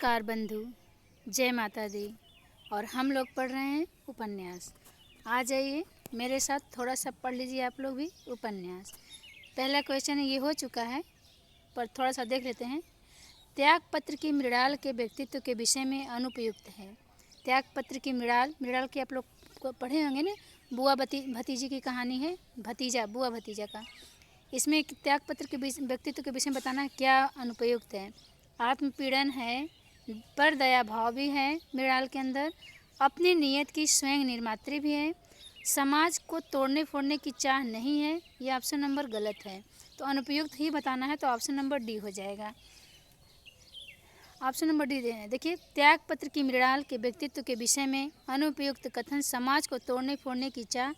नमस्कार बंधु, जय माता दी। और हम लोग पढ़ रहे हैं उपन्यास। आ जाइए मेरे साथ, थोड़ा सा पढ़ लीजिए आप लोग भी उपन्यास। पहला क्वेश्चन ये हो चुका है, पर थोड़ा सा देख लेते हैं। त्यागपत्र की मृणाल के व्यक्तित्व के विषय में अनुपयुक्त है। त्यागपत्र की मृणाल की आप लोग को पढ़े होंगे ना, बुआ भतीजी की कहानी है, बुआ भतीजा का। इसमें त्यागपत्र के व्यक्तित्व के विषय में बताना क्या अनुपयुक्त है। आत्मपीड़न है, पर दया भाव भी है मृणाल के अंदर, अपनी नीयत की स्वयं निर्मात्री भी है, समाज को तोड़ने फोड़ने की चाह नहीं है। यह ऑप्शन नंबर गलत है, तो अनुपयुक्त ही बताना है, तो ऑप्शन नंबर डी हो जाएगा। ऑप्शन नंबर डी दें। देखिए, त्यागपत्र की मृणाल के व्यक्तित्व के विषय में अनुपयुक्त कथन समाज को तोड़ने फोड़ने की चाह,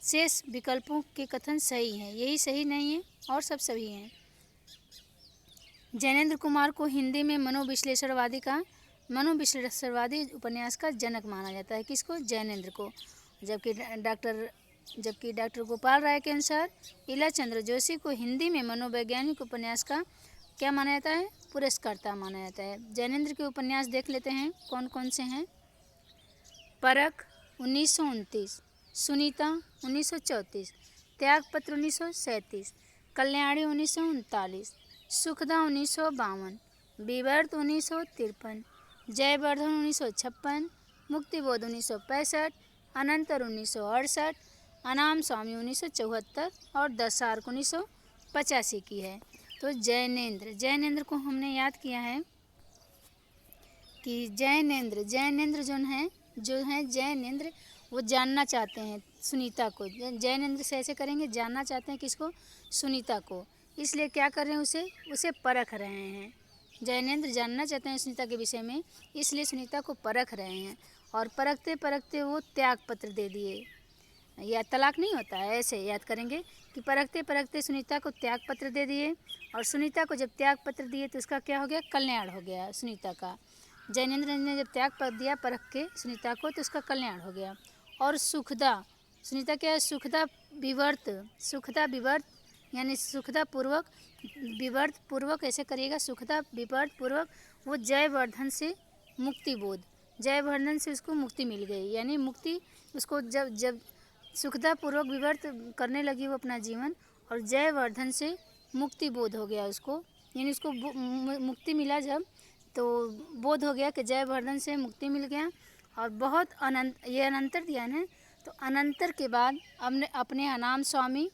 शेष विकल्पों के कथन सही हैं। यही सही नहीं है और सब सही हैं। जैनेन्द्र कुमार को हिंदी में मनोविश्लेषणवादी उपन्यास का जनक माना जाता है। किसको? जैनेन्द्र को। जबकि डॉक्टर गोपाल राय के अनुसार इलाचंद्र जोशी को हिंदी में मनोवैज्ञानिक उपन्यास का क्या माना जाता है? पुरस्कर्ता माना जाता है। जैनेन्द्र के उपन्यास देख लेते हैं कौन कौन से हैं। परख 1929, सुनीता 1934, त्यागपत्र 1937, कल्याणी 1939, सुखदा 1952, विवर्त 1953, जयवर्धन 1956, मुक्तिबोध 1965, अनंतर 1968, अनाम स्वामी 1974 और दशार्क 1985 की है। तो जैनेन्द्र को हमने याद किया है कि जैनेन्द्र वो जानना चाहते हैं सुनीता को। जैनेन्द्र से ऐसे करेंगे, जानना चाहते हैं किसको? सुनीता को। इसलिए क्या कर रहे हैं? उसे परख रहे हैं। जैनेन्द्र जानना चाहते हैं सुनीता के विषय में, इसलिए सुनीता को परख रहे हैं। और परखते परखते वो त्यागपत्र दे दिए। या तलाक नहीं होता है, ऐसे याद करेंगे कि परखते परखते सुनीता को त्यागपत्र दे दिए। और सुनीता को जब त्यागपत्र दिए तो उसका क्या हो गया? कल्याण हो गया सुनीता का। जैनेन्द्र ने जब त्यागपत्र दिया परख के सुनीता को, तो उसका कल्याण हो गया। और सुनीता क्या है? सुखदा विवर्त यानी सुखदा पूर्वक, विवर्त पूर्वक ऐसे करिएगा, सुखदा विवर्त पूर्वक वो जयवर्धन से जयवर्धन से उसको मुक्ति मिल गई। यानी मुक्ति उसको जब सुखदा पूर्वक विवर्त करने लगी वो अपना जीवन, और जयवर्धन से मुक्ति बोध हो गया उसको। यानी उसको मुक्ति मिला जब, तो बोध हो गया कि जयवर्धन से मुक्ति मिल गया। और बहुत ये अनंतर दिया है। तो अनंतर के बाद अपने अनाम स्वामी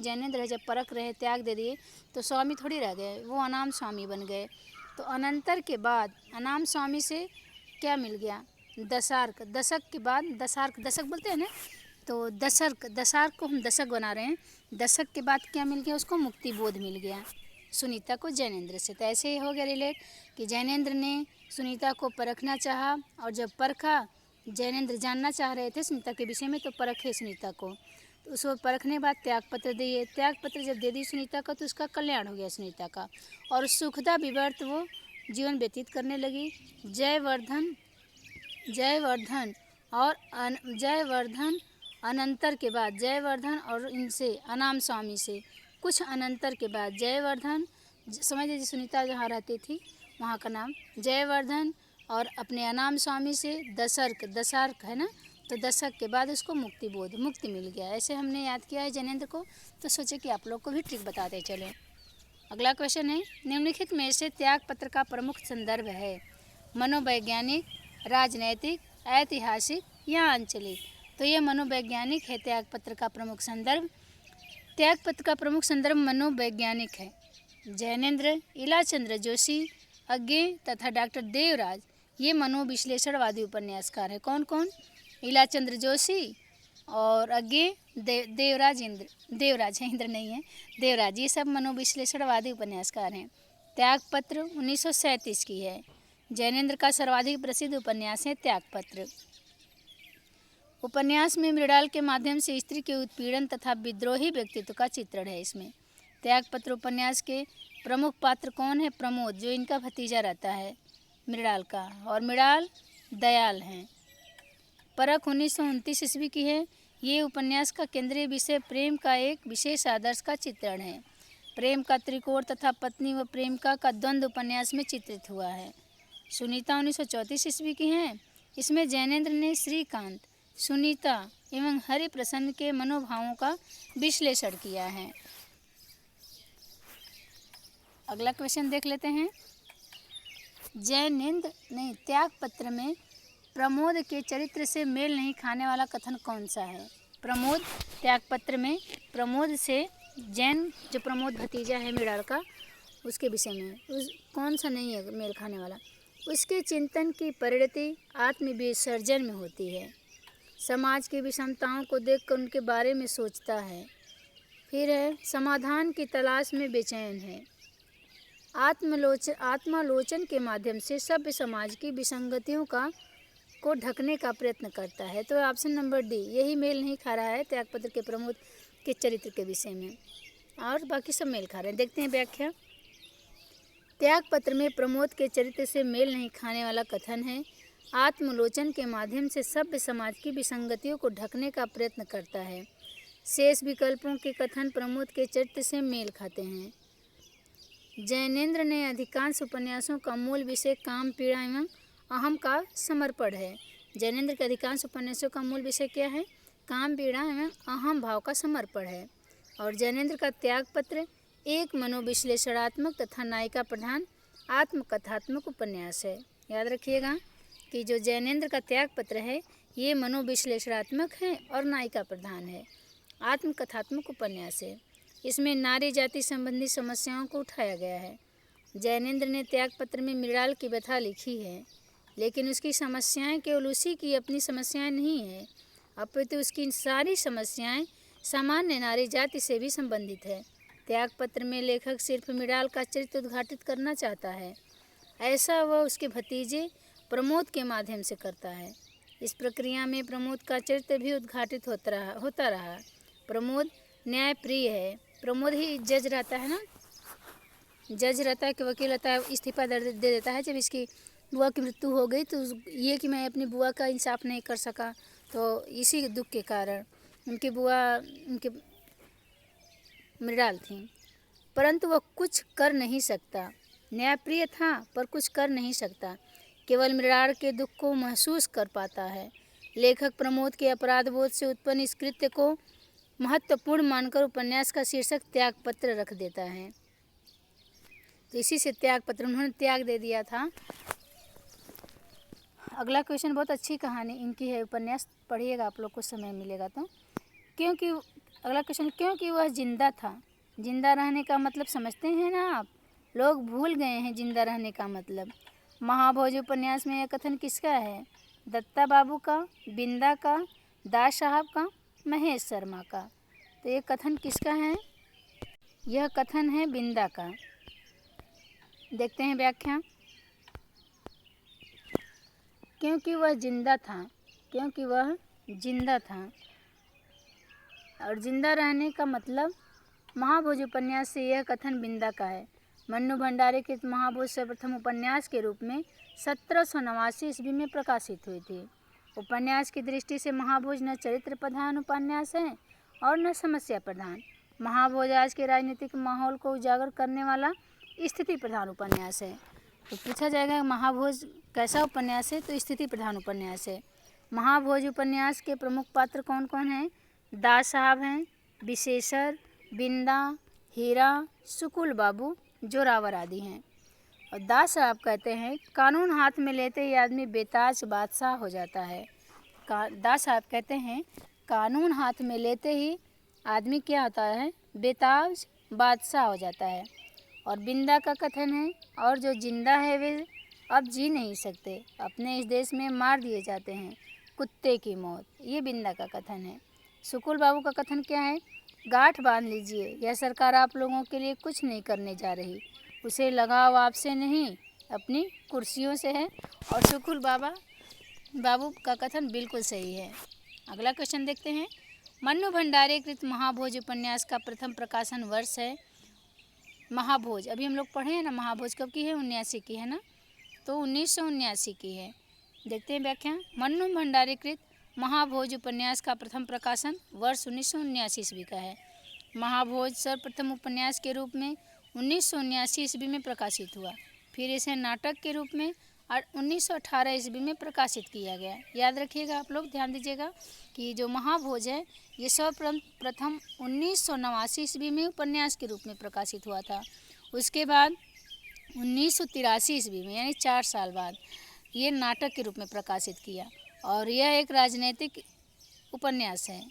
जैनेन्द्र जब परख रहे, त्याग दे दिए, तो स्वामी थोड़ी रह गए, वो अनाम स्वामी बन गए। तो अनंतर के बाद अनाम स्वामी से क्या मिल गया? दशार्क के बाद दशक बोलते हैं ना, तो दशार्क को हम दशक बना रहे हैं। दशक के बाद क्या मिल गया उसको? मुक्ति बोध मिल गया सुनीता को जैनेन्द्र से। तो ऐसे ही हो गया रिलेट कि जैनेन्द्र ने सुनीता को परखना चाहा, और जब परखा, जैनेन्द्र जानना चाह रहे थे सुनीता के विषय में, तो परखे सुनीता को। तो उसको परखने के बाद त्यागपत्र दिए। त्यागपत्र जब दे दी सुनीता का, तो उसका कल्याण हो गया सुनीता का। और सुखदा विवर्त वो जीवन व्यतीत करने लगी। जयवर्धन अनंतर के बाद जयवर्धन और इनसे अनाम स्वामी से कुछ अनंतर के बाद जयवर्धन, समझ लीजिए सुनीता जहाँ रहती थी वहाँ का नाम जयवर्धन, और अपने अनाम स्वामी से दशार्क है ना, तो दशक के बाद उसको मुक्ति मिल गया। ऐसे हमने याद किया है जैनेन्द्र को, तो सोचे कि आप लोग को भी ट्रिक बताते चलें। अगला क्वेश्चन है, निम्नलिखित में से त्यागपत्र का प्रमुख संदर्भ है? मनोवैज्ञानिक, राजनैतिक, ऐतिहासिक या आंचलिक? तो ये मनोवैज्ञानिक है। त्यागपत्र का प्रमुख संदर्भ मनोवैज्ञानिक है। जैनेन्द्र, इलाचंद्र जोशी, अज्ञे तथा डॉक्टर देवराज ये मनोविश्लेषणवादी उपन्यासकार है। कौन कौन? इलाचंद्र जोशी और अज्ञे, देवराज, ये सब मनोविश्लेषणवादी उपन्यासकार हैं। त्यागपत्र 1937 की है। जैनेन्द्र का सर्वाधिक प्रसिद्ध उपन्यास है त्यागपत्र। उपन्यास में मृणाल के माध्यम से स्त्री के उत्पीड़न तथा विद्रोही व्यक्तित्व का चित्रण है। इसमें त्यागपत्र उपन्यास के प्रमुख पात्र कौन है? प्रमोद, जो इनका भतीजा रहता है मृणाल का, और मृणाल दयाल हैं। परख 1929 ईस्वी की है। ये उपन्यास का केंद्रीय विषय प्रेम का एक विशेष आदर्श का चित्रण है। प्रेम का त्रिकोण तथा पत्नी व प्रेमिका का द्वंद्व उपन्यास में चित्रित हुआ है। सुनीता 1934 ईस्वी की हैं। इसमें जैनेंद्र ने श्रीकांत, सुनीता एवं हरिप्रसन्न के मनोभावों का विश्लेषण किया है। अगला क्वेश्चन देख लेते हैं। जैनेंद्र ने त्यागपत्र में प्रमोद के चरित्र से मेल नहीं खाने वाला कथन कौन सा है? प्रमोद त्यागपत्र में प्रमोद से जैन जो प्रमोद भतीजा है मृणाल का, उसके विषय में उस कौन सा नहीं है मेल खाने वाला? उसके चिंतन की परिणति आत्मविसर्जन में होती है। समाज की विषमताओं को देखकर उनके बारे में सोचता है। फिर है समाधान की तलाश में बेचैन है। आत्मालोचन के माध्यम से सभ्य समाज की विसंगतियों को ढकने का प्रयत्न करता है। तो ऑप्शन नंबर डी यही मेल नहीं खा रहा है त्यागपत्र के प्रमोद के चरित्र के विषय में, और बाकी सब मेल खा रहे हैं। देखते हैं व्याख्या। त्यागपत्र में प्रमोद के चरित्र से मेल नहीं खाने वाला कथन है, आत्मलोचन के माध्यम से सभ्य समाज की विसंगतियों को ढकने का प्रयत्न करता है। शेष विकल्पों के कथन प्रमोद के चरित्र से मेल खाते हैं। जैनेंद्र ने अधिकांश उपन्यासों का मूल विषय काम, पीड़ा एवं अहम का समर्पण है। जैनेंद्र के अधिकांश उपन्यासों का मूल विषय क्या है? काम, पीड़ा एवं अहम भाव का समर्पण है। और जैनेंद्र का त्यागपत्र एक मनोविश्लेषणात्मक तथा नायिका प्रधान आत्मकथात्मक उपन्यास है। याद रखिएगा कि जो जैनेंद्र का त्यागपत्र है ये मनोविश्लेषणात्मक है और नायिका प्रधान है, आत्मकथात्मक उपन्यास है। इसमें नारी जाति संबंधी समस्याओं को उठाया गया है। जैनेंद्र ने त्यागपत्र में मृणाल की व्यथा लिखी है, लेकिन उसकी समस्याएं केवल उसी की अपनी समस्याएं नहीं है, अपितु उसकी सारी समस्याएं सामान्य नारी जाति से भी संबंधित है। त्यागपत्र में लेखक सिर्फ मृणाल का चरित्र उद्घाटित करना चाहता है। ऐसा वह उसके भतीजे प्रमोद के माध्यम से करता है। इस प्रक्रिया में प्रमोद का चरित्र भी उद्घाटित होता रहा। प्रमोद न्यायप्रिय है। प्रमोद ही जज रहता है ना, जज रहता है कि वकील रहता है, इस्तीफा दे देता है जब इसकी बुआ की मृत्यु हो गई। तो ये कि मैं अपनी बुआ का इंसाफ नहीं कर सका, तो इसी दुख के कारण उनकी बुआ उनके मृणाल थी, परंतु वह कुछ कर नहीं सकता। न्यायप्रिय था पर कुछ कर नहीं सकता, केवल मृणाल के दुख को महसूस कर पाता है। लेखक प्रमोद के अपराधबोध से उत्पन्न इस कृत्य को महत्वपूर्ण मानकर उपन्यास का शीर्षक त्यागपत्र रख देता है। तो इसी से त्यागपत्र, उन्होंने त्याग दे दिया था। अगला क्वेश्चन बहुत अच्छी कहानी इनकी है, उपन्यास पढ़िएगा आप लोग को समय मिलेगा तो। क्योंकि अगला क्वेश्चन, क्योंकि वह जिंदा था। जिंदा रहने का मतलब समझते हैं ना आप? लोग भूल गए हैं जिंदा रहने का मतलब। महाभोज उपन्यास में यह कथन किसका है? दत्ता बाबू का, बिंदा का, दास साहब का, महेश शर्मा का। तो ये कथन किसका है? यह कथन है बिंदा का। देखते हैं व्याख्या। क्योंकि वह जिंदा था, क्योंकि वह जिंदा था और जिंदा रहने का मतलब महाभोज उपन्यास से यह कथन बिंदा का है। मन्नू भंडारी के महाभोज सर्वप्रथम उपन्यास के रूप में 1789 ईस्वी में प्रकाशित हुई थी। उपन्यास की दृष्टि से महाभोज न चरित्र प्रधान उपन्यास है और न समस्या प्रधान। महाभोज आज के राजनीतिक माहौल को उजागर करने वाला स्थिति प्रधान उपन्यास है। तो पूछा जाएगा महाभोज कैसा उपन्यास है? तो स्थिति प्रधान उपन्यास है। महाभोज उपन्यास के प्रमुख पात्र कौन कौन हैं? दास साहब हैं, विशेषर, बिंदा, हीरा, सुकुल बाबू, जोरावर आदि हैं। और दास साहब कहते हैं कानून हाथ में लेते ही आदमी बेताज बादशाह हो जाता है। दास साहब कहते हैं कानून हाथ में लेते ही आदमी क्या होता है? बेताज बादशाह हो जाता है। और बिंदा का कथन है और जो जिंदा है वे अब जी नहीं सकते, अपने इस देश में मार दिए जाते हैं, कुत्ते की मौत। ये बिंदा का कथन है। सुकुल बाबू का कथन क्या है? गांठ बांध लीजिए, यह सरकार आप लोगों के लिए कुछ नहीं करने जा रही, उसे लगाव आपसे नहीं अपनी कुर्सियों से है। और सुकुल बाबू का कथन बिल्कुल सही है। अगला क्वेश्चन देखते हैं। मन्नू भंडारी कृत महाभोज उपन्यास का प्रथम प्रकाशन वर्ष है। महाभोज अभी हम लोग पढ़े हैं ना, महाभोज कब की है? 79 की है ना, तो 1979 की है। देखते हैं व्याख्या। मन्नू भंडारी कृत महाभोज उपन्यास का प्रथम प्रकाशन वर्ष 1979 ईस्वी का है। महाभोज सर्वप्रथम उपन्यास के रूप में 1979 ईस्वी में प्रकाशित हुआ। फिर इसे नाटक के रूप में 1918 ईस्वी में प्रकाशित किया गया। याद रखिएगा, आप लोग ध्यान दीजिएगा कि जो महाभोज है ये सर्वप्रथम 1989 ईस्वी में उपन्यास के रूप में प्रकाशित हुआ था। उसके बाद 1983 ईस्वी में, यानी 4 साल बाद, ये नाटक के रूप में प्रकाशित किया और यह एक राजनीतिक उपन्यास है।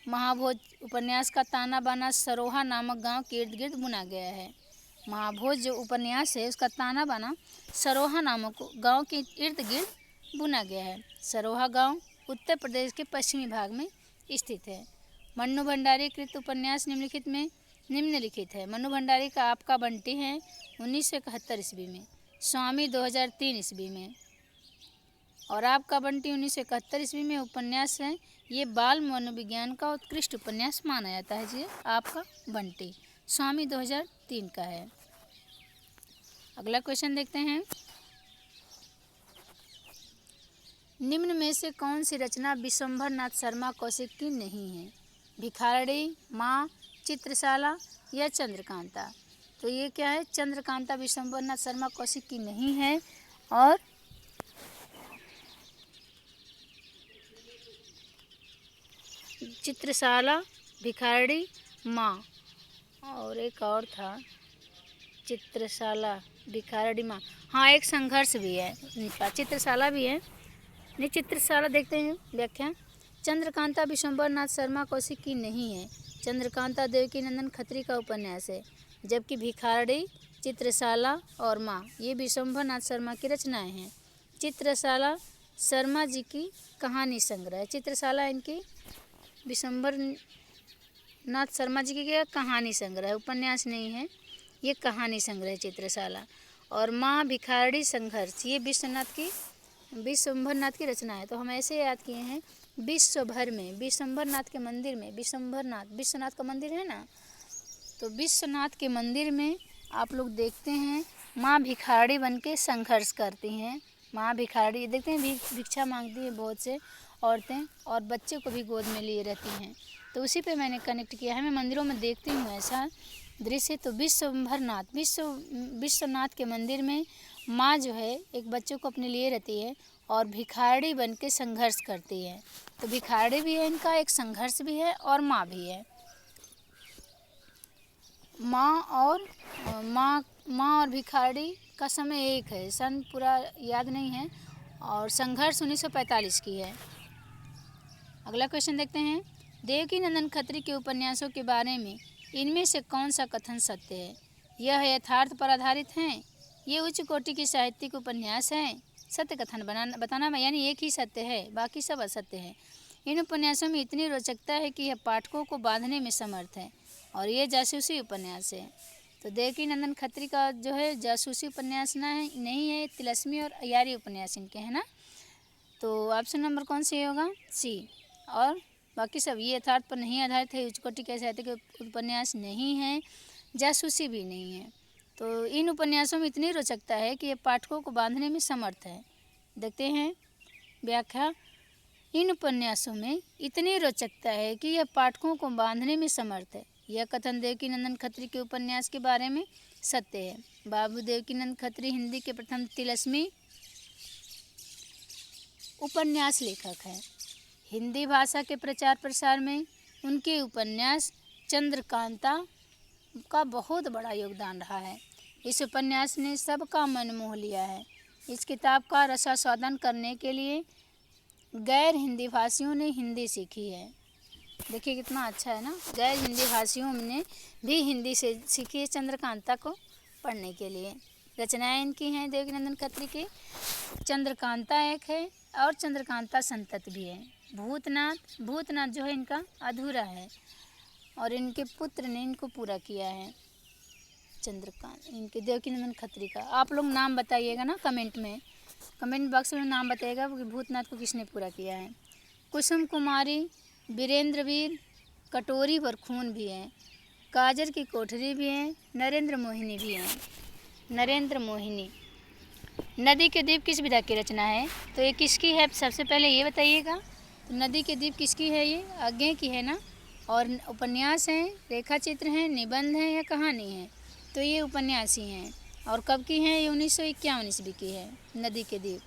महाभोज उपन्यास का ताना बाना सरोहा नामक गांव के इर्द गिर्द बुना गया है। महाभोज जो उपन्यास है उसका ताना बाना सरोहा नामक गांव के इर्द गिर्द बुना गया है। सरोहा गांव उत्तर प्रदेश के पश्चिमी भाग में स्थित है। मन्नू भंडारी कृत उपन्यास निम्नलिखित है। मन्नू भंडारी का आपका बंटी है 1971 ईस्वी में, स्वामी 2003 ईस्वी में और आपका बंटी 1971 ईस्वी में उपन्यास है। ये बाल मनोविज्ञान का उत्कृष्ट उपन्यास माना जाता है। जी आपका बंटी स्वामी 2003 का है। अगला क्वेश्चन देखते हैं। निम्न में से कौन सी रचना विशंभर नाथ शर्मा कौशिक की नहीं है? भिखारड़ी, माँ, चित्रशाला या चंद्रकांता? तो ये क्या है? चंद्रकांता विशंभर नाथ शर्मा कौशिक की नहीं है और चित्रशाला, भिखारड़ी, माँ और एक और था चित्रशाला, भिखारड़ी, माँ। हाँ, एक संघर्ष भी है इनका, चित्रशाला भी है। नहीं, चित्रशाला देखते हैं व्याख्या। चंद्रकांता विशंभर नाथ शर्मा कौशिक की नहीं है। चंद्रकांता देवकीनंदन खत्री का उपन्यास है, जबकि भिखारड़ी, चित्रशाला और माँ ये विशंभर नाथ शर्मा की रचनाएं हैं। चित्रशाला शर्मा जी की कहानी संग्रह है। चित्रशाला इनकी विशंभर नाथ शर्मा जी की क्या कहानी संग्रह है, उपन्यास नहीं है, ये कहानी संग्रह है चित्रशाला। और माँ भिखारड़ी संघर्ष ये विशंभर नाथ की रचना है। तो हम ऐसे याद किए हैं, विश्व भर में विशंभर नाथ के मंदिर में विश्वनाथ का मंदिर है ना, तो विश्वनाथ के मंदिर में आप लोग देखते हैं माँ भिखारी बन के संघर्ष करती हैं। माँ भिखारी देखते हैं भिक्षा मांगती है बहुत से औरतें और बच्चे को भी गोद में लिए रहती हैं। तो उसी पे मैंने कनेक्ट किया है। मैं मंदिरों में देखती हूँ ऐसा दृश्य। तो विश्वनाथ के मंदिर में माँ जो है एक बच्चे को अपने लिए रहती है और भिखारी बन के संघर्ष करती है। तो भिखारी भी है इनका, एक संघर्ष भी है और माँ भी है। माँ और भिखारी का समय एक है, सन पूरा याद नहीं है और संघर्ष 1945 की है। अगला क्वेश्चन देखते हैं। देवकीनंदन खत्री के उपन्यासों के बारे में इनमें से कौन सा कथन सत्य है? यह यथार्थ पर आधारित हैं, ये उच्च कोटि की साहित्यिक उपन्यास हैं। सत्य कथन बताना, यानी एक ही सत्य है, बाकी सब असत्य है। इन उपन्यासों में इतनी रोचकता है कि यह पाठकों को बांधने में समर्थ है और ये जासूसी उपन्यास है। तो देवकीनंदन खत्री का जो है जासूसी उपन्यास नहीं है, तिलस्मी और अयारी उपन्यास इनके हैं ना। तो ऑप्शन नंबर कौन सी होगा? सी। और बाकी सब ये यथार्थ पर नहीं आधारित है, उच्च कोटि के साहित्य के उपन्यास नहीं है, जासूसी भी नहीं है। तो इन उपन्यासों में इतनी रोचकता है कि ये पाठकों को बांधने में समर्थ है। देखते हैं व्याख्या। इन उपन्यासों में इतनी रोचकता है कि यह पाठकों को बांधने में समर्थ है। यह कथन देवकीनंदन खत्री के उपन्यास के बारे में सत्य है। बाबू देवकीनंदन खत्री हिंदी के प्रथम तिलस्मी उपन्यास लेखक हैं। हिंदी भाषा के प्रचार प्रसार में उनके उपन्यास चंद्रकांता का बहुत बड़ा योगदान रहा है। इस उपन्यास ने सबका मन मोह लिया है। इस किताब का रसास्वादन करने के लिए गैर हिंदी भाषियों ने हिंदी सीखी है। देखिए कितना अच्छा है ना, गैर हिंदी भाषियों ने भी हिंदी से सीखी है चंद्रकांता को पढ़ने के लिए। रचनाएं इनकी हैं देवकीनंदन खत्री की। चंद्रकांता एक है और चंद्रकांता संतत भी है। भूतनाथ जो है इनका अधूरा है और इनके पुत्र ने इनको पूरा किया है। चंद्रकांत इनके देवकीनंदन खत्री का। आप लोग नाम बताइएगा ना कमेंट बॉक्स में नाम बताइएगा कि भूतनाथ को किसने पूरा किया है। कुसुम कुमारी, वीरेंद्र वीर, कटोरी पर खून भी है, काजर की कोठरी भी है, नरेंद्र मोहिनी भी है। नरेंद्र मोहिनी। नदी के द्वीप किस विधा की रचना है? तो ये किसकी है सबसे पहले ये बताइएगा। तो नदी के द्वीप किसकी है? ये आज्ञे की है ना। और उपन्यास हैं, रेखा चित्र हैं, निबंध हैं या कहानी है? तो ये उपन्यास ही हैं। और कब की हैं? ये 1951 ईस्वी की है। नदी के द्वीप।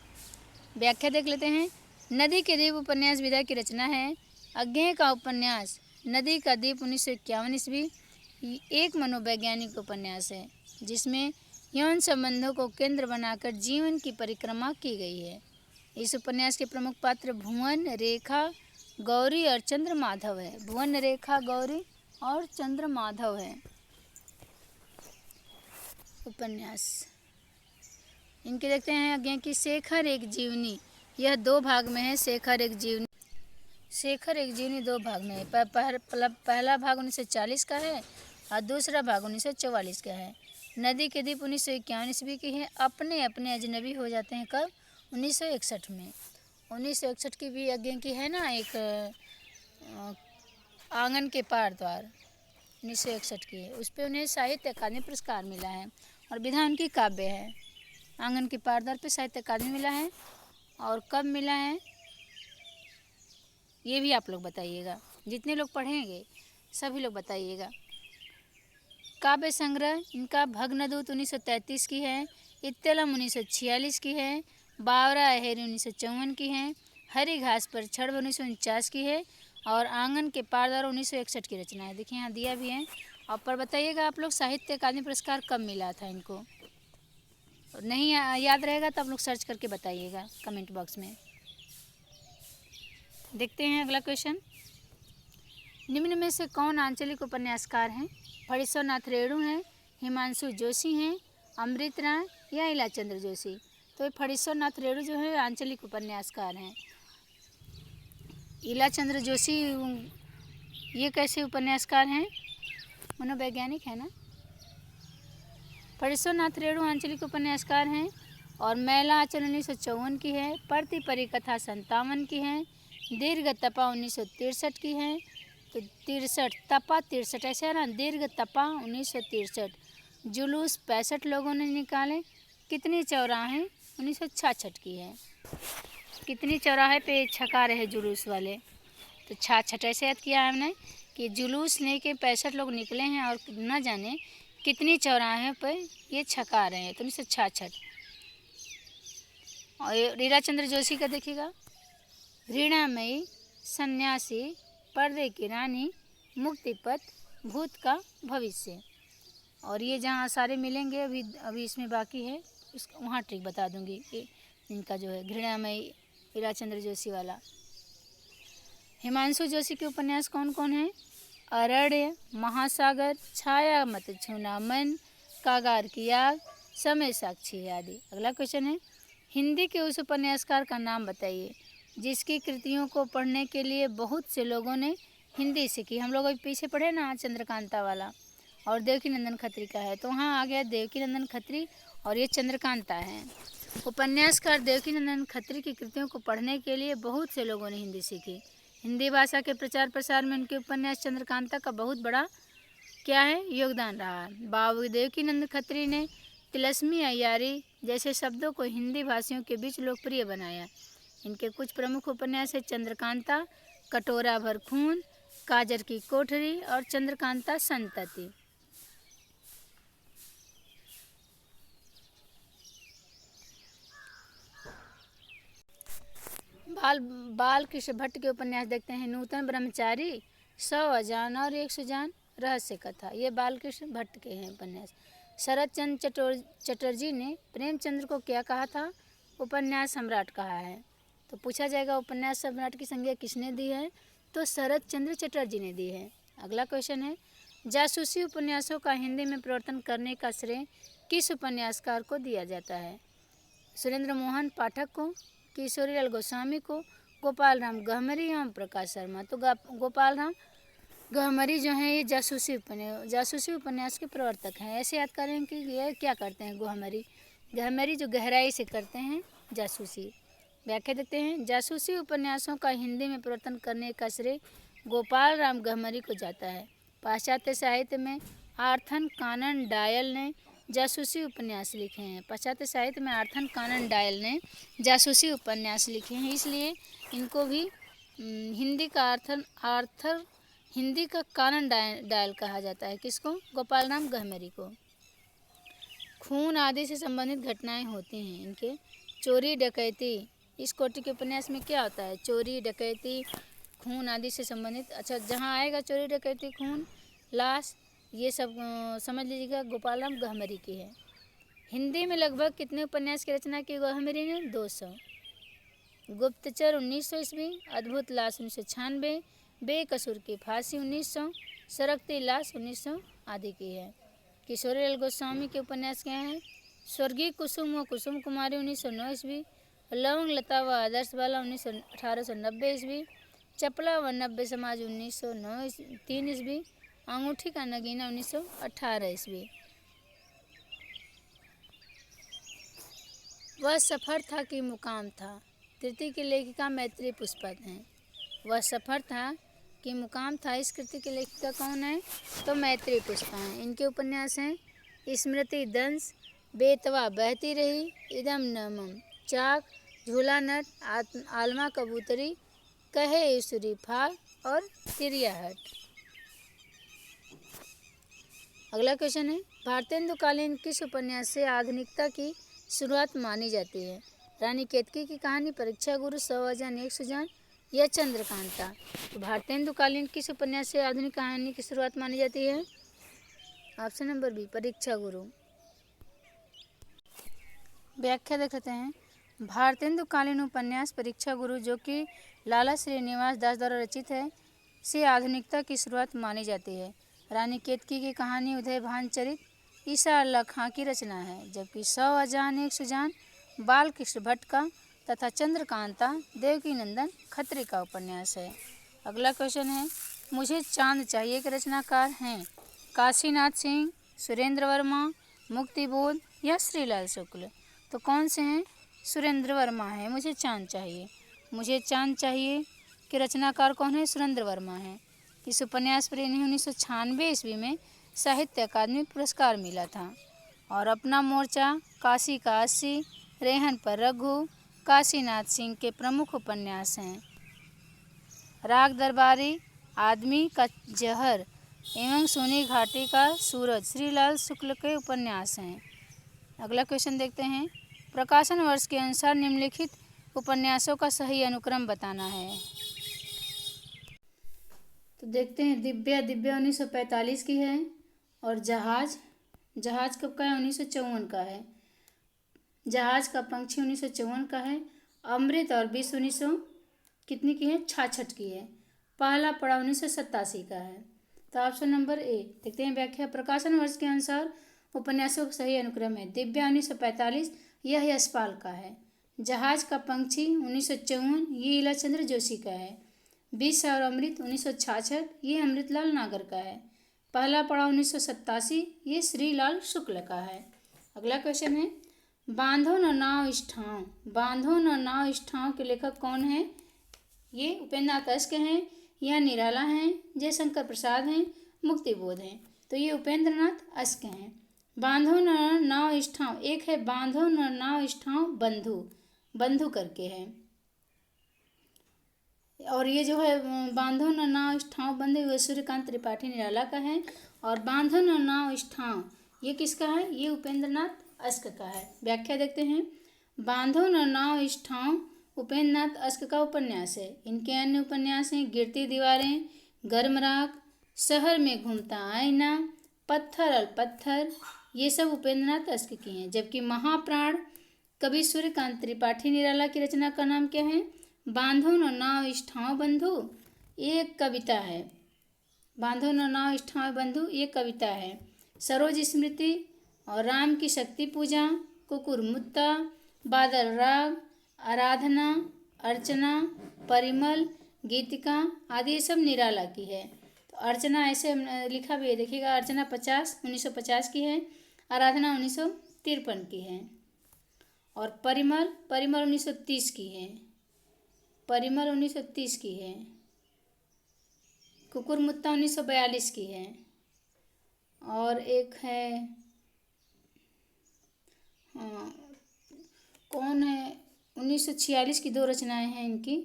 व्याख्या देख लेते हैं। नदी के द्वीप उपन्यास विधा की रचना है। अज्ञेय का उपन्यास नदी का द्वीप 1951 ईस्वी एक मनोवैज्ञानिक उपन्यास है जिसमें यौन संबंधों को केंद्र बनाकर जीवन की परिक्रमा की गई है। इस उपन्यास के प्रमुख पात्र भुवन, रेखा, गौरी और चंद्र माधव है। भुवन, रेखा, गौरी और चंद्र माधव है। उपन्यास इनके देखते हैं। अज्ञेय की शेखर एक जीवनी, यह 2 भाग में है। शेखर एक जीवनी 2 भाग में है। पहला भाग 1940 का है और दूसरा भाग 1944 का है। नदी के द्वीप 1951 ईस्वी की है। अपने अपने अजनबी हो जाते हैं कब? 1961 में। 1961 की भी अज्ञेय की है ना एक आंगन के पार द्वार, 1961 की है। उस पर उन्हें साहित्य अकादमी पुरस्कार मिला है और विधा उनकी काव्य है। आंगन के पार द्वार पे साहित्य अकादमी मिला है। और कब मिला है ये भी आप लोग बताइएगा। जितने लोग पढ़ेंगे सभी लोग बताइएगा। काव्य संग्रह इनका भग्नदूत 1933 की है। इत्तेलम 1946 की है। बावरा अहेरी 1954 की है। हरी घास पर क्षण 1949 की है। और आंगन के पारदार 1961 की रचना है। देखिए यहाँ दिया भी है। और पर बताइएगा आप लोग साहित्य अकादमी पुरस्कार कब मिला था इनको। नहीं याद रहेगा तो आप लोग सर्च करके बताइएगा कमेंट बॉक्स में। देखते हैं अगला क्वेश्चन। निम्न में से कौन आंचलिक उपन्यासकार हैं? फणीश्वरनाथ रेणु हैं, हिमांशु जोशी हैं, अमृत राय या इलाचंद्र जोशी? तो फणीश्वरनाथ रेणु जो है आंचलिक उपन्यासकार हैं। इलाचंद्र जोशी ये कैसे उपन्यासकार हैं? मनोवैज्ञानिक है ना। फणीश्वरनाथ रेणु आंचलिक उपन्यासकार हैं। और मैला आंचल 1954 की है। प्रति परिकथा 57 की है। दीर्घ तपा 1963 की है। तो 63 तपा 63 ऐसे है ना। दीर्घ तपा 1963। जुलूस 65 लोगों ने निकाले। कितनी चौराहे 1966 की है। कितनी चौराहे पे छका रहे जुलूस वाले? तो 66 ऐसे याद किया हमने कि जुलूस लेके 65 लोग निकले हैं और न जाने कितनी चौराहे पे ये छका रहे हैं। तो 1966। और लीलाचंद्र जोशी का देखिएगा। ऋणामयी, सन्यासी, पर्दे की रानी, मुक्तिपथ, भूत का भविष्य। और ये जहाँ सारे मिलेंगे अभी इसमें बाकी है वहाँ ट्रिक बता दूंगी कि इनका जो है घृणामयी लीलाचंद्र जोशी वाला। हिमांशु जोशी के उपन्यास कौन कौन है? अरण्य, महासागर, छाया मत छूना मन, कागार की आग, समय साक्षी आदि। अगला क्वेश्चन है हिंदी के उस उपन्यासकार का नाम बताइए जिसकी कृतियों को पढ़ने के लिए बहुत से लोगों ने हिंदी सीखी। हम लोग अभी पीछे पढ़े ना चंद्रकांता वाला और देवकीनंदन खत्री का है। तो वहाँ आ गया देवकीनंदन खत्री और ये चंद्रकांता है। उपन्यासकार देवकीनंदन खत्री की कृतियों को पढ़ने के लिए बहुत से लोगों ने हिंदी सीखी। हिंदी भाषा के प्रचार प्रसार में उनके उपन्यास चंद्रकांता का बहुत बड़ा क्या है योगदान रहा। बाबू देवकीनंदन खत्री ने तिलस्मी अय्यारी जैसे शब्दों को हिंदी भाषियों के बीच लोकप्रिय बनाया। इनके कुछ प्रमुख उपन्यास है चंद्रकांता, कटोरा भर खून, काजर की कोठरी और चंद्रकांता संतति। बाल कृष्ण भट्ट के उपन्यास देखते हैं। नूतन ब्रह्मचारी, 100 अजान और 100 जान, रहस्य कथा। ये बाल कृष्ण भट्ट के हैं उपन्यास। शरद चंद्र चटर्जी ने प्रेमचंद्र को क्या कहा था? उपन्यास सम्राट कहा है। तो पूछा जाएगा उपन्यास सम्राट की संज्ञा किसने दी है? तो शरद चंद्र चटर्जी ने दी है। अगला क्वेश्चन है जासूसी उपन्यासों का हिंदी में प्रवर्तन करने का श्रेय किस उपन्यासकार को दिया जाता है? सुरेंद्र मोहन पाठक को, किशोरीलाल गोस्वामी को, गोपाल राम गहमरी एवं प्रकाश शर्मा। तो गोपाल राम गहमरी जो हैं ये जासूसी उपन्यास के प्रवर्तक हैं। ऐसे याद करें कि ये क्या करते हैं गहमरी जो गहराई से करते हैं जासूसी। व्याख्या देते हैं जासूसी उपन्यासों का हिंदी में प्रवर्तन करने का श्रेय गोपाल राम गहमरी को जाता है। पाश्चात्य साहित्य में आर्थर कॉनन डॉयल ने जासूसी उपन्यास लिखे हैं। पाश्चात्य साहित्य में आर्थर कॉनन डॉयल ने जासूसी उपन्यास लिखे हैं, इसलिए इनको भी हिंदी का कानन डायल कहा जाता है किसको? गोपाल राम गहमरी को। खून आदि से संबंधित घटनाएं होती हैं इनके। चोरी डकैती, इस कोटि के उपन्यास में क्या होता है? चोरी डकैती, खून आदि से संबंधित। अच्छा, जहाँ आएगा चोरी डकैती, खून, लाश, ये सब समझ लीजिएगा गोपाल राम गहमरी की है। हिंदी में लगभग कितने उपन्यास की रचना की गहमरी ने? 200। गुप्तचर 1900 ईस्वी, अद्भुत लाश 1996, बेकसूर की फांसी 1900, सरकती लाश 1900 आदि की है। किशोरीलाल गोस्वामी के उपन्यास क्या हैं? स्वर्गीय कुसुम व कुसुम कुमारी 1909 ईस्वी, लवंग लता व आदर्श बाला 1890 ईस्वी, चपला व नब्बे समाज 1903 ईस्वी, अंगूठी का नगीना 1918 ईस्वी। वह सफ़र था कि मुकाम था, कृति की लेखिका मैत्री पुष्पा हैं। वह सफ़र था कि मुकाम था, इस कृति की लेखिका कौन है? तो मैत्री पुष्पा हैं। इनके उपन्यास हैं स्मृति दंश, बेतवा बहती रही, इदम नमम, चाक, झूला नट, आलमा कबूतरी, कहे ईश्वरी फाग और तिरियाहट। अगला क्वेश्चन है, भारतेंदुकालीन किस उपन्यास से आधुनिकता की शुरुआत मानी जाती है? रानी केतकी की कहानी, परीक्षा गुरु, 100 अजान 1 सुजान या चंद्रकांता? तो भारतेंदुकालीन किस उपन्यास से आधुनिक कहानी की शुरुआत मानी जाती है? ऑप्शन नंबर बी, परीक्षा गुरु। व्याख्या देख लेते हैं। भारतेंदुकालीन उपन्यास परीक्षा गुरु, जो कि लाला श्रीनिवास दास द्वारा रचित है, से आधुनिकता की शुरुआत मानी जाती है। रानी केतकी की कहानी उदय भानचरित ईसा अल्लाह खां की रचना है, जबकि 100 अजान 1 सुजान बालकृष्ण भट्ट का तथा चंद्रकांता देवकी नंदन खत्री का उपन्यास है। अगला क्वेश्चन है, मुझे चांद चाहिए के रचनाकार हैं? काशीनाथ सिंह, सुरेंद्र वर्मा, मुक्तिबोध या श्रीलाल शुक्ल? तो कौन से हैं? सुरेंद्र वर्मा है मुझे चांद चाहिए। मुझे चांद चाहिए के रचनाकार कौन है? सुरेंद्र वर्मा है। इस उपन्यास पर इन्हें 1996 ईस्वी में साहित्य अकादमी पुरस्कार मिला था। और अपना मोर्चा, काशी का 80, रेहन पर रघु, काशीनाथ सिंह के प्रमुख उपन्यास हैं। राग दरबारी, आदमी का जहर एवं सोनी घाटी का सूरज श्रीलाल शुक्ल के उपन्यास हैं। अगला क्वेश्चन देखते हैं, प्रकाशन वर्ष के अनुसार निम्नलिखित उपन्यासों का सही अनुक्रम बताना है। तो देखते हैं, दिव्या 1945 की है, और जहाज कब का है? 1954 का है। जहाज का पंछी 1954 का है। अमृत और विष 1900 कितनी की है? 66 की है। पहला पड़ाव 1987 का है। तो ऑप्शन नंबर ए। देखते हैं व्याख्या, प्रकाशन वर्ष के अनुसार उपन्यासों का सही अनुक्रम है। दिव्या 1945, यह यशपाल का है। जहाज का पंछी 1954, ये इलाचंद्र जोशी का है। विष और अमृत 1966, ये अमृतलाल नागर का है। पहला पड़ाव 1987, ये श्रीलाल शुक्ल का है। अगला क्वेश्चन है, बांधो न नाव इस ठाव, बांधो न नाव इस ठाव के लेखक कौन है? ये उपेंद्र नाथ अश्क हैं, यह निराला हैं, जयशंकर प्रसाद हैं, मुक्तिबोध हैं। तो ये उपेंद्र नाथ अश्क हैं। बांधो न नाव इस ठाव, एक है बांधो न नाव इस ठाव बंधु, बंधु करके है। और ये जो है बांधो न नाव इस ठाव बंधु, वो सूर्यकांत त्रिपाठी निराला का है। और बांधो न नाव इस ठाव, ये किसका है? ये उपेंद्र नाथ अश्क का है। व्याख्या देखते हैं, बांधो न नाव इस ठाव उपेंद्र नाथ अश्क का उपन्यास है। इनके अन्य उपन्यास हैं गिरती दीवारें, गर्म राख, शहर में घूमता आईना, पत्थर और पत्थर, ये सब उपेंद्र नाथ अश्क की हैं। जबकि महाप्राण कवि सूर्यकांत त्रिपाठी निराला की रचना का नाम क्या है? बांधो न नाव इस ठाव बंधु, एक कविता है। बांधो न नाव इस ठाव बंधु, ये कविता है। सरोज स्मृति और राम की शक्ति पूजा, कुकुरमुत्ता, बादल राग, आराधना, अर्चना, परिमल, गीतिका आदि ये सब निराला की है। तो अर्चना ऐसे लिखा भी है, देखिएगा, अर्चना 1950 की है, आराधना 1953 की है। और परिमल 1930 की है। परिमल 1930 की है। कुकुरमुत्ता 1942 की है। और एक है, हाँ, कौन है, 1946 की दो रचनाएं हैं इनकी,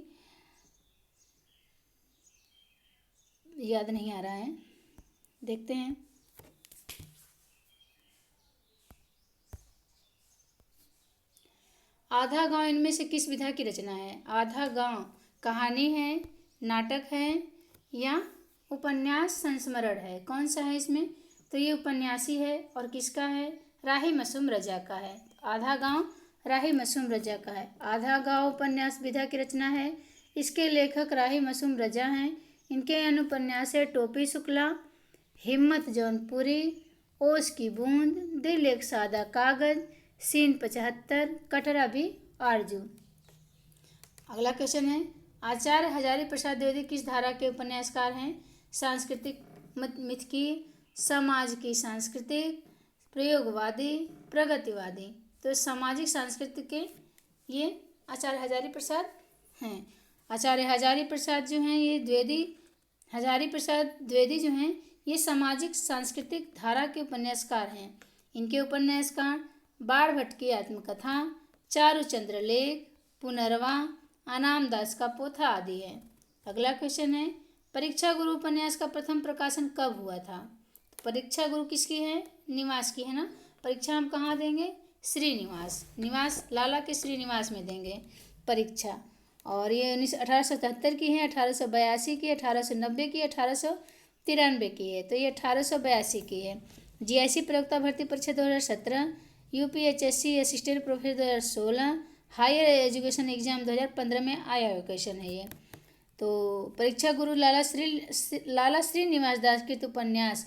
याद नहीं आ रहा है, देखते हैं। आधा गांव इनमें से किस विधा की रचना है? आधा गांव कहानी है, नाटक है या उपन्यास संस्मरण है? कौन सा है इसमें? तो ये उपन्यासी है। और किसका है? राही मासूम रजा का है। आधा गांव राही मासूम रजा का है। आधा गांव उपन्यास विधा की रचना है। इसके लेखक राही मासूम रजा हैं। इनके अनुपन्यास है टोपी शुक्ला, हिम्मत जौनपुरी, ओस की बूंद, दिल एक सादा कागज, सीन 75, कटरा भी आरजू। अगला क्वेश्चन है, आचार्य हजारी प्रसाद द्विवेदी किस धारा के उपन्यासकार हैं? सांस्कृतिक मिथकीय, समाज की सांस्कृतिक, प्रयोगवादी, प्रगतिवादी। तो सामाजिक सांस्कृतिक के ये आचार्य हजारी प्रसाद हैं। आचार्य हजारी प्रसाद जो हैं ये द्विवेदी, हजारी प्रसाद द्विवेदी जो हैं ये सामाजिक सांस्कृतिक धारा के उपन्यासकार हैं। इनके उपन्यासकार बाढ़ भट्ट की आत्मकथा, चारुचंद्र लेख, पुनर्वा, अनाम दास का पोथा आदि है। अगला क्वेश्चन है, परीक्षा गुरु उपन्यास का प्रथम प्रकाशन कब हुआ था? तो परीक्षा गुरु किसकी है? निवास की है ना। परीक्षा हम कहाँ देंगे? श्रीनिवास, निवास लाला के श्रीनिवास में देंगे परीक्षा। और ये 1877 की है, 1882 की, 1890 की, 1893 की है। तो ये 1882 की है। जीआईसी प्रयोक्ता भर्ती परीक्षा 2017, UPHSC assistant professor 2016, higher education exam 2015 में आया हुआ क्वेश्चन है ये। तो परीक्षा गुरु लाला श्रीनिवास दास कृत उपन्यास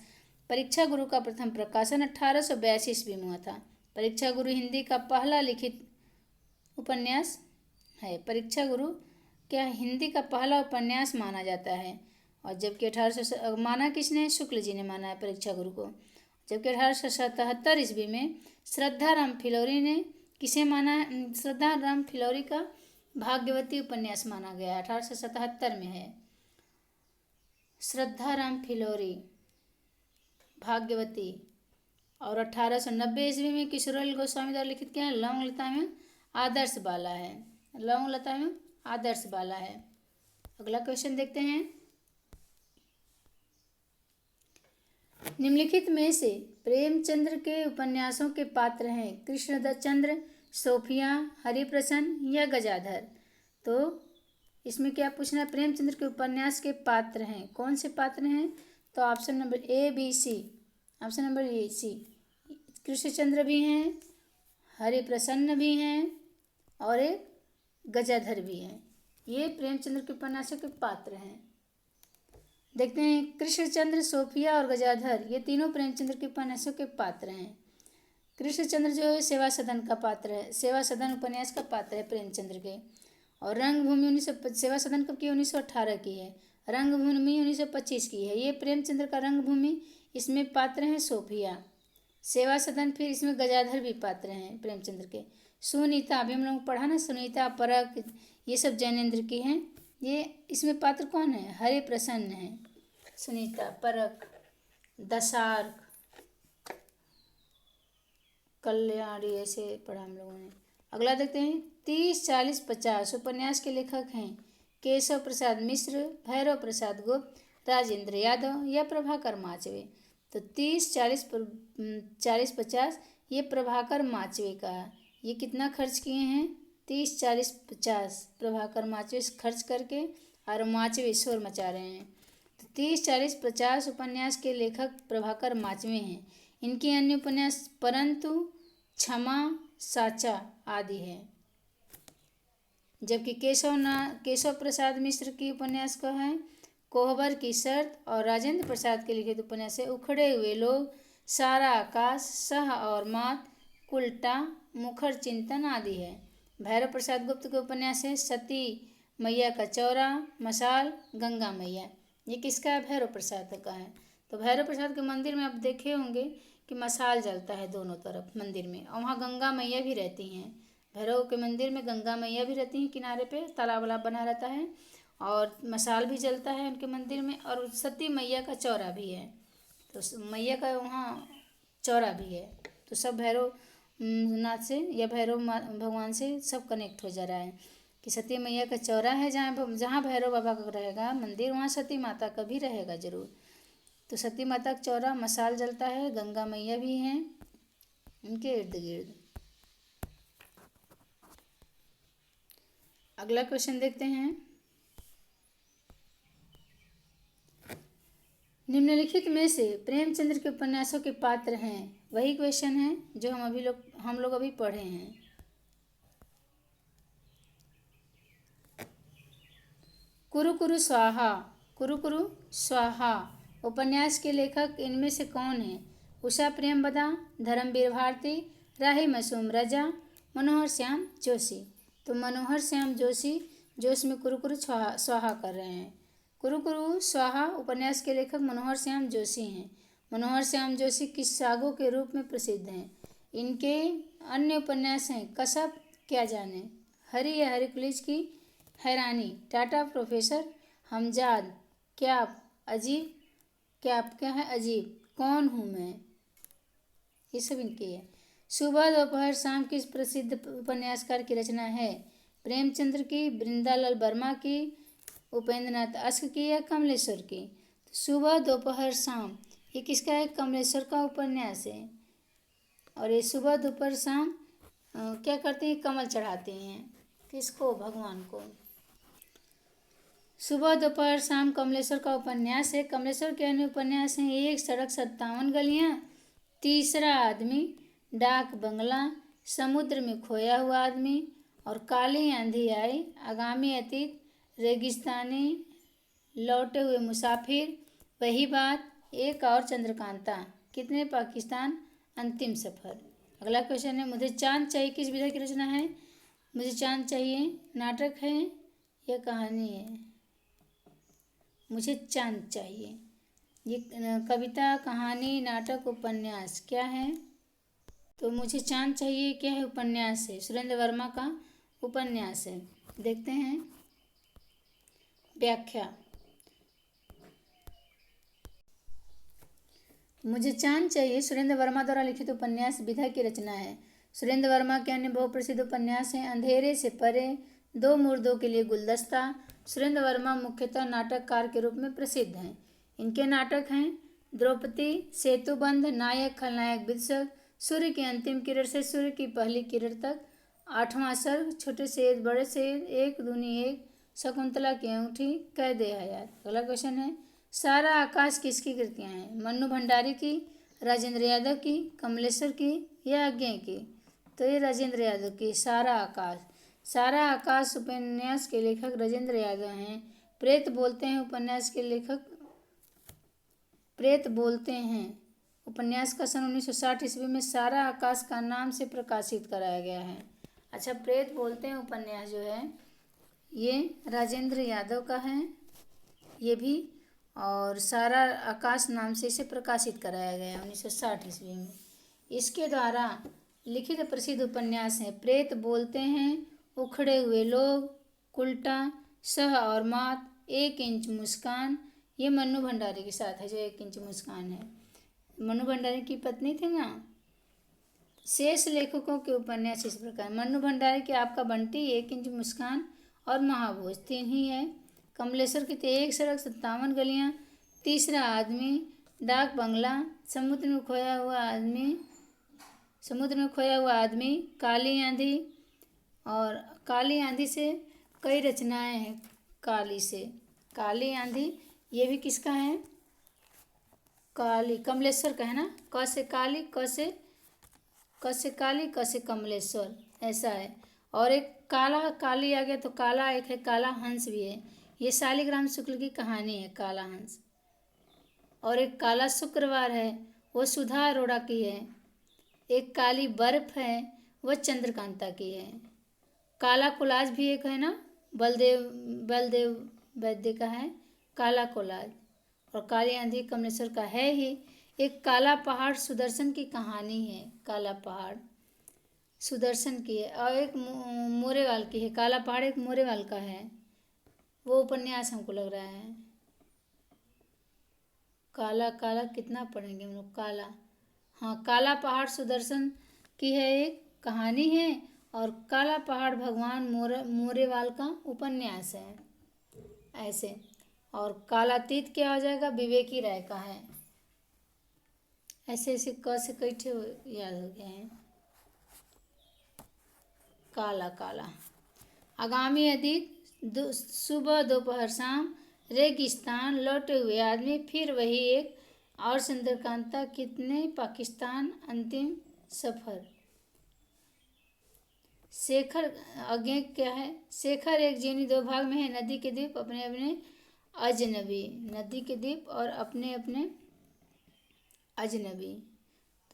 परीक्षा गुरु का प्रथम प्रकाशन 1882 ईस्वी में हुआ था। परीक्षा गुरु हिंदी का पहला लिखित उपन्यास है। परीक्षा गुरु क्या हिंदी का पहला उपन्यास माना जाता है। और जबकि 1800 माना किसने? शुक्ल जी ने माना है परीक्षा गुरु को। जबकि 1877 ईस्वी में श्रद्धाराम फिलौरी ने किसे माना है? श्रद्धाराम फिलौरी का भाग्यवती उपन्यास माना गया है, 1877 में है। श्रद्धाराम फिलौरी भाग्यवती। और 1890 ईस्वी में किशोरलाल गोस्वामी द्वारा लिखित क्या है? लौंग लता में आदर्श बाला है। लौंग लता में आदर्श बाला है। अगला क्वेश्चन देखते हैं, निम्नलिखित में से प्रेमचंद्र के उपन्यासों के पात्र हैं कृष्णचंद्र, सोफिया, हरिप्रसन्न या गजाधर। तो इसमें क्या पूछना है? प्रेमचंद्र के उपन्यास के पात्र हैं, कौन से पात्र हैं? तो option number A B C, option number A C, Krishnachandra भी हैं, हरिप्रसन्न भी हैं और एक गजाधर भी हैं। ये प्रेमचंद्र के उपन्यासों के पात्र हैं। देखते हैं, कृष्णचंद्र, सोफिया और गजाधर ये तीनों प्रेमचंद्र के उपन्यासों के पात्र हैं। कृष्णचंद्र जो है सेवा सदन का पात्र है, सेवा सदन उपन्यास का पात्र है प्रेमचंद्र के। और रंगभूमि सेवा सदन कब की? 1918 की है। रंगभूमि 1925 की है। ये प्रेमचंद्र का रंगभूमि, इसमें पात्र हैं सोफिया। सेवा सदन फिर इसमें गजाधर भी पात्र हैं प्रेमचंद्र के। सुनीता अभी हम लोग पढ़ा ना, सुनीता, परख, ये सब जैनेन्द्र की हैं। ये इसमें पात्र कौन है? हरिप्रसन्न है। सुनीता, परख, दशार्क, कल्याणी, ऐसे पढ़ा हम लोगों ने। अगला देखते हैं, 30, 40, 50 उपन्यास के लेखक हैं केशव प्रसाद मिश्र, भैरव प्रसाद गुप्त, राजेंद्र यादव या प्रभाकर माचवे। तो 30, 40, 50 ये प्रभाकर माचवे का। ये कितना खर्च किए हैं? 30, 40, 50 प्रभाकर माचवे खर्च करके, और माचवे शोर मचा रहे हैं। तो 30, 40, 50 उपन्यास के लेखक प्रभाकर माचवे हैं। इनके अन्य उपन्यास परंतु, क्षमा, साचा आदि है। जबकि केशव प्रसाद मिश्र की उपन्यास का है कोहबर की शर्त, और राजेंद्र प्रसाद के लिखित उपन्यास है उखड़े हुए लोग, सारा आकाश, सह और मात, उल्टा, मुखर चिंतन आदि है। भैरव प्रसाद गुप्त के उपन्यास है सती मैया का चौरा, मसाल, गंगा मैया। ये किसका है? भैरव प्रसाद का है। तो भैरव प्रसाद के मंदिर में आप देखे होंगे कि मसाल जलता है दोनों तरफ मंदिर में, और वहाँ गंगा मैया भी रहती हैं। भैरव के मंदिर में गंगा मैया भी रहती हैं, किनारे पे तालाब वालाब बना रहता है, और मसाल भी जलता है उनके मंदिर में, और सती मैया का चौरा भी है। तो मैया का वहाँ चौरा भी है। तो सब भैरव नाथ से या भैरव भगवान से सब कनेक्ट हो जा रहा है। कि सती मैया का चौरा है, जहाँ भैरव बाबा का रहेगा मंदिर, वहाँ सती माता का भी रहेगा जरूर। तो सती माता का चौरा मशाल जलता है, गंगा मैया भी हैं उनके इर्द गिर्द। अगला क्वेश्चन देखते हैं। निम्नलिखित में से प्रेमचंद्र के उपन्यासों के पात्र हैं, वही क्वेश्चन है जो हम लोग अभी पढ़े हैं। कुरु कुरु स्वाहा, कुरु कुरु स्वाहा उपन्यास के लेखक इनमें से कौन है? उषा प्रेमवदा, धर्मवीर भारती, राही मासूम रजा, मनोहर श्याम जोशी। तो मनोहर श्याम जोशी जो इसमें कुरु कुरु स्वाहा कर रहे हैं। कुरु कुरु स्वाहा उपन्यास के लेखक मनोहर श्याम जोशी हैं। मनोहर श्याम जोशी किस्सागो के रूप में प्रसिद्ध हैं। इनके अन्य उपन्यास हैं कसब, क्या जाने, हरी या हरकुलिस की हैरानी, टाटा प्रोफेसर, हमजाद, क्या अजीब, क्या है अजीब, कौन हूँ मैं, ये सब इनकी है। सुबह दोपहर शाम किस प्रसिद्ध उपन्यासकार की रचना है? प्रेमचंद्र की, वृंदालाल वर्मा की, उपेंद्रनाथ अश्क की या कमलेश्वर की? तो सुबह दोपहर शाम ये किसका है? कमलेश्वर का उपन्यास है। और ये सुबह दोपहर शाम क्या करते हैं? कमल चढ़ाते हैं, किसको? भगवान को। सुबह दोपहर शाम कमलेश्वर का उपन्यास है। कमलेश्वर के अन्य उपन्यास हैं एक सड़क 57 गलियां, तीसरा आदमी, डाक बंगला, समुद्र में खोया हुआ आदमी और काली आंधी आई, आगामी अतीत, रेगिस्तानी, लौटे हुए मुसाफिर, वही बात, एक और चंद्रकांता, कितने पाकिस्तान, अंतिम सफ़र। अगला क्वेश्चन है मुझे चांद चाहिए किस विधा की रचना है? मुझे चांद चाहिए नाटक है या कहानी है? मुझे चांद चाहिए ये कविता, कहानी, नाटक, उपन्यास क्या है? तो मुझे चांद चाहिए क्या है? उपन्यास है, सुरेंद्र वर्मा का उपन्यास है। देखते हैं व्याख्या। मुझे चांद चाहिए सुरेंद्र वर्मा द्वारा लिखित उपन्यास विधा की रचना है। सुरेंद्र वर्मा के अन्य बहुप्रसिद्ध उपन्यास हैं अंधेरे से परे, दो मुर्दों के लिए गुलदस्ता। सुरेंद्र वर्मा मुख्यतः नाटककार के रूप में प्रसिद्ध हैं। इनके नाटक हैं द्रौपदी, सेतुबंध, नायक खलनायक विदूषक, सूर्य की अंतिम किरण से सूर्य की पहली किरण तक, आठवां सर्ग, छोटे सेठ बड़े सेठ, एक दूनी एक, शकुंतला की अंगूठी, कैदे हयात। अगला क्वेश्चन है सारा आकाश किसकी कृतियाँ हैं? मन्नू भंडारी की, राजेंद्र यादव की, कमलेश्वर की या अज्ञे की? तो ये राजेंद्र यादव की सारा आकाश। सारा आकाश उपन्यास के लेखक राजेंद्र यादव हैं। प्रेत बोलते हैं उपन्यास के लेखक, प्रेत बोलते हैं उपन्यास का सन 1960 ईस्वी में सारा आकाश का नाम से प्रकाशित कराया गया है। अच्छा, प्रेत बोलते हैं उपन्यास जो है ये राजेंद्र यादव का है ये भी, और सारा आकाश नाम से इसे प्रकाशित कराया गया है 1960 ईस्वी में। इसके द्वारा लिखित प्रसिद्ध उपन्यास हैं प्रेत बोलते हैं, उखड़े हुए लोग, उल्टा, सह और मात, एक इंच मुस्कान। ये मन्नू भंडारी के साथ है जो एक इंच मुस्कान है। मन्नू भंडारी की पत्नी थी ना। शेष लेखकों के उपन्यास इस प्रकार, मन्नू भंडारी के आपका बंटी, एक इंच मुस्कान और महाभोज 3 ही है। कमलेश्वर की एक सड़क 57 गलियां, तीसरा आदमी, डाक बंगला, समुद्र में खोया हुआ आदमी, काली आंधी, और काली आंधी से कई रचनाएं हैं। काली आंधी ये भी किसका है? कमलेश्वर का है ना। क से काली, क से कमलेश्वर, ऐसा है। और एक काली आ गया तो काला, एक है काला हंस भी है। ये शालिग्राम शुक्ल की कहानी है काला हंस। और एक काला शुक्रवार है, वो सुधा अरोड़ा की है। एक काली बर्फ है, वो चंद्रकांता की है। काला कोलाज भी एक है ना, बलदेव वैद्य का है काला कोलाज। और काली आंधी कमलेश्वर का है ही। एक काला पहाड़ सुदर्शन की कहानी है, काला पहाड़ सुदर्शन की है। और एक मोरेवाल की है, काला पहाड़ एक मोरेवाल का है। वो उपन्यास हमको लग रहा है। काला कितना पढ़ेंगे हम लोग? काला, हाँ, काला पहाड़ सुदर्शन की है, एक कहानी है। और काला पहाड़ भगवान मोरेवाल का उपन्यास है, ऐसे। और कालातीत क्या हो जाएगा, विवेकी राय का है। ऐसे ऐसे क से कई ठे याद हो गए हैं। काला काला आगामी अतीत सुबह दोपहर शाम रेगिस्तान लौटे हुए आदमी फिर वही एक और चंद्रकांता कितने पाकिस्तान अंतिम सफर। शेखर आगे क्या है, शेखर एक जीवनी दो भाग में है, नदी के द्वीप अपने अपने अजनबी, नदी के द्वीप और अपने अपने अजनबी।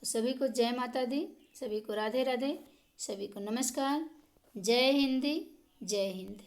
तो सभी को जय माता दी, सभी को राधे राधे, सभी को नमस्कार। जय हिंदी, जय हिंद।